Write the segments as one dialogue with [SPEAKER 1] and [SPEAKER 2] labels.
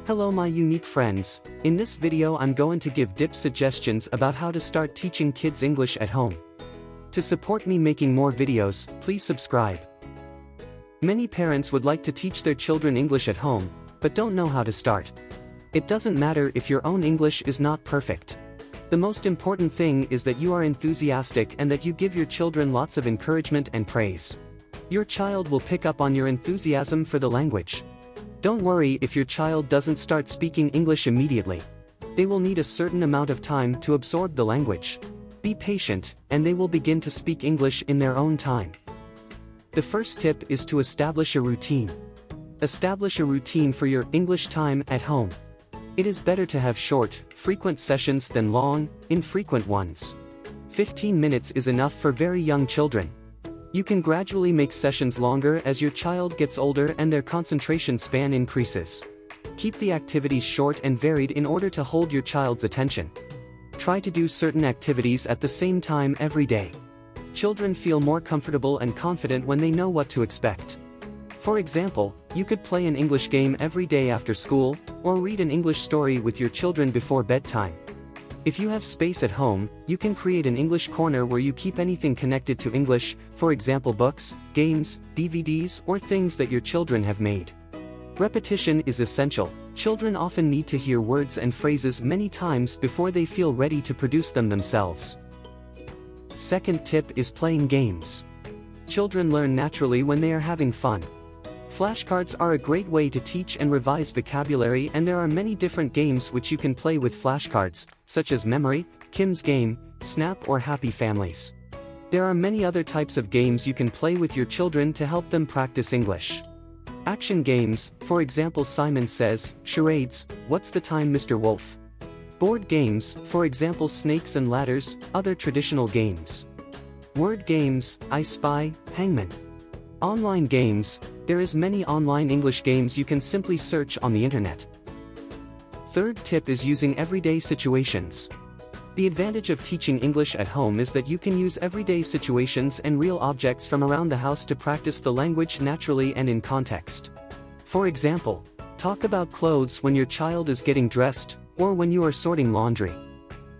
[SPEAKER 1] Hello my unique friends, in this video I'm going to give tips suggestions about how to start teaching kids English at home. To support me making more videos, please subscribe. Many parents would like to teach their children English at home, but don't know how to start. It doesn't matter if your own English is not perfect. The most important thing is that you are enthusiastic and that you give your children lots of encouragement and praise. Your child will pick up on your enthusiasm for the language. Don't worry if your child doesn't start speaking English immediately. They will need a certain amount of time to absorb the language. Be patient, and they will begin to speak English in their own time. The first tip is to establish a routine. Establish a routine for your English time at home. It is better to have short, frequent sessions than long, infrequent ones. 15 minutes is enough for very young children. You can gradually make sessions longer as your child gets older and their concentration span increases. Keep the activities short and varied in order to hold your child's attention. Try to do certain activities at the same time every day. Children feel more comfortable and confident when they know what to expect. For example, you could play an English game every day after school, or read an English story with your children before bedtime. If you have space at home, you can create an English corner where you keep anything connected to English, for example books, games, DVDs, or things that your children have made. Repetition is essential. Children often need to hear words and phrases many times before they feel ready to produce them themselves. Second tip is playing games. Children learn naturally when they are having fun. Flashcards are a great way to teach and revise vocabulary, and there are many different games which you can play with flashcards, such as Memory, Kim's Game, Snap or Happy Families. There are many other types of games you can play with your children to help them practice English. Action games, for example Simon Says, Charades, What's the Time Mr. Wolf? Board games, for example Snakes and Ladders, other traditional games. Word games, I Spy, Hangman. Online games, there is many online English games you can simply search on the internet. Third tip is using everyday situations. The advantage of teaching English at home is that you can use everyday situations and real objects from around the house to practice the language naturally and in context. For example, talk about clothes when your child is getting dressed, or when you are sorting laundry.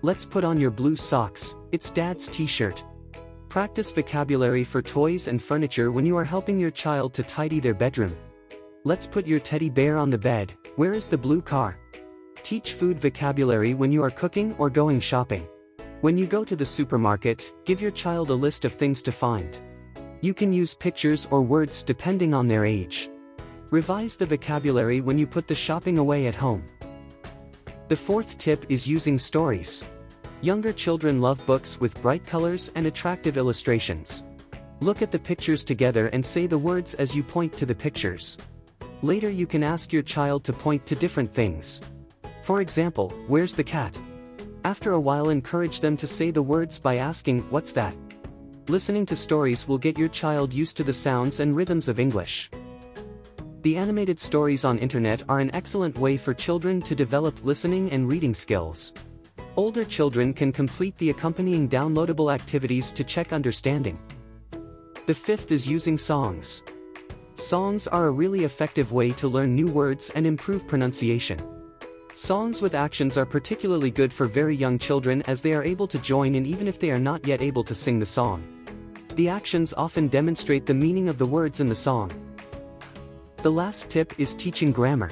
[SPEAKER 1] Let's put on your blue socks, it's Dad's t-shirt. Practice vocabulary for toys and furniture when you are helping your child to tidy their bedroom. Let's put your teddy bear on the bed, where is the blue car? Teach food vocabulary when you are cooking or going shopping. When you go to the supermarket, give your child a list of things to find. You can use pictures or words depending on their age. Revise the vocabulary when you put the shopping away at home. The fourth tip is using stories. Younger children love books with bright colors and attractive illustrations. Look at the pictures together and say the words as you point to the pictures. Later you can ask your child to point to different things. For example, where's the cat? After a while encourage them to say the words by asking, what's that? Listening to stories will get your child used to the sounds and rhythms of English. The animated stories on internet are an excellent way for children to develop listening and reading skills. Older children can complete the accompanying downloadable activities to check understanding. The fifth is using songs. Songs are a really effective way to learn new words and improve pronunciation. Songs with actions are particularly good for very young children as they are able to join in even if they are not yet able to sing the song. The actions often demonstrate the meaning of the words in the song. The last tip is teaching grammar.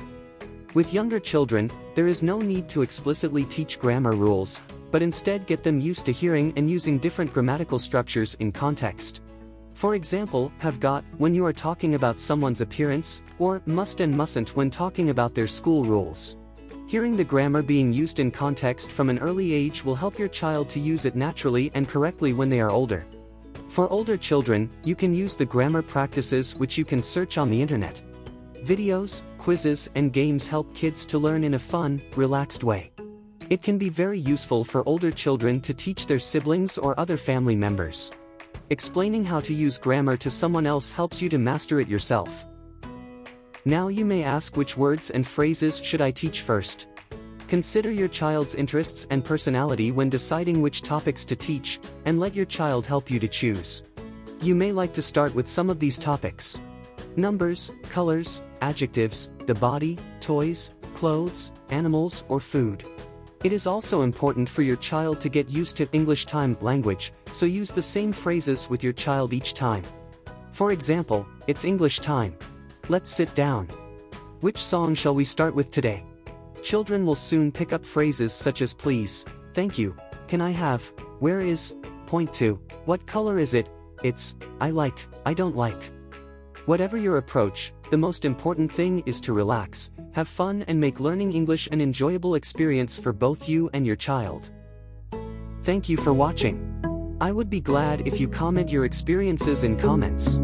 [SPEAKER 1] With younger children, there is no need to explicitly teach grammar rules, but instead get them used to hearing and using different grammatical structures in context. For example, have got when you are talking about someone's appearance, or must and mustn't when talking about their school rules. Hearing the grammar being used in context from an early age will help your child to use it naturally and correctly when they are older. For older children, you can use the grammar practices which you can search on the internet. Videos, quizzes, and games help kids to learn in a fun, relaxed way. It can be very useful for older children to teach their siblings or other family members. Explaining how to use grammar to someone else helps you to master it yourself. Now you may ask, which words and phrases should I teach first? Consider your child's interests and personality when deciding which topics to teach, and let your child help you to choose. You may like to start with some of these topics: numbers, colors, adjectives, the body, toys, clothes, animals, or food. It is also important for your child to get used to English time language, so use the same phrases with your child each time. For example, it's English time. Let's sit down. Which song shall we start with today? Children will soon pick up phrases such as please, thank you, can I have, where is, point to, what color is it, it's, I like, I don't like. Whatever your approach, the most important thing is to relax, have fun and make learning English an enjoyable experience for both you and your child. Thank you for watching. I would be glad if you comment your experiences in comments.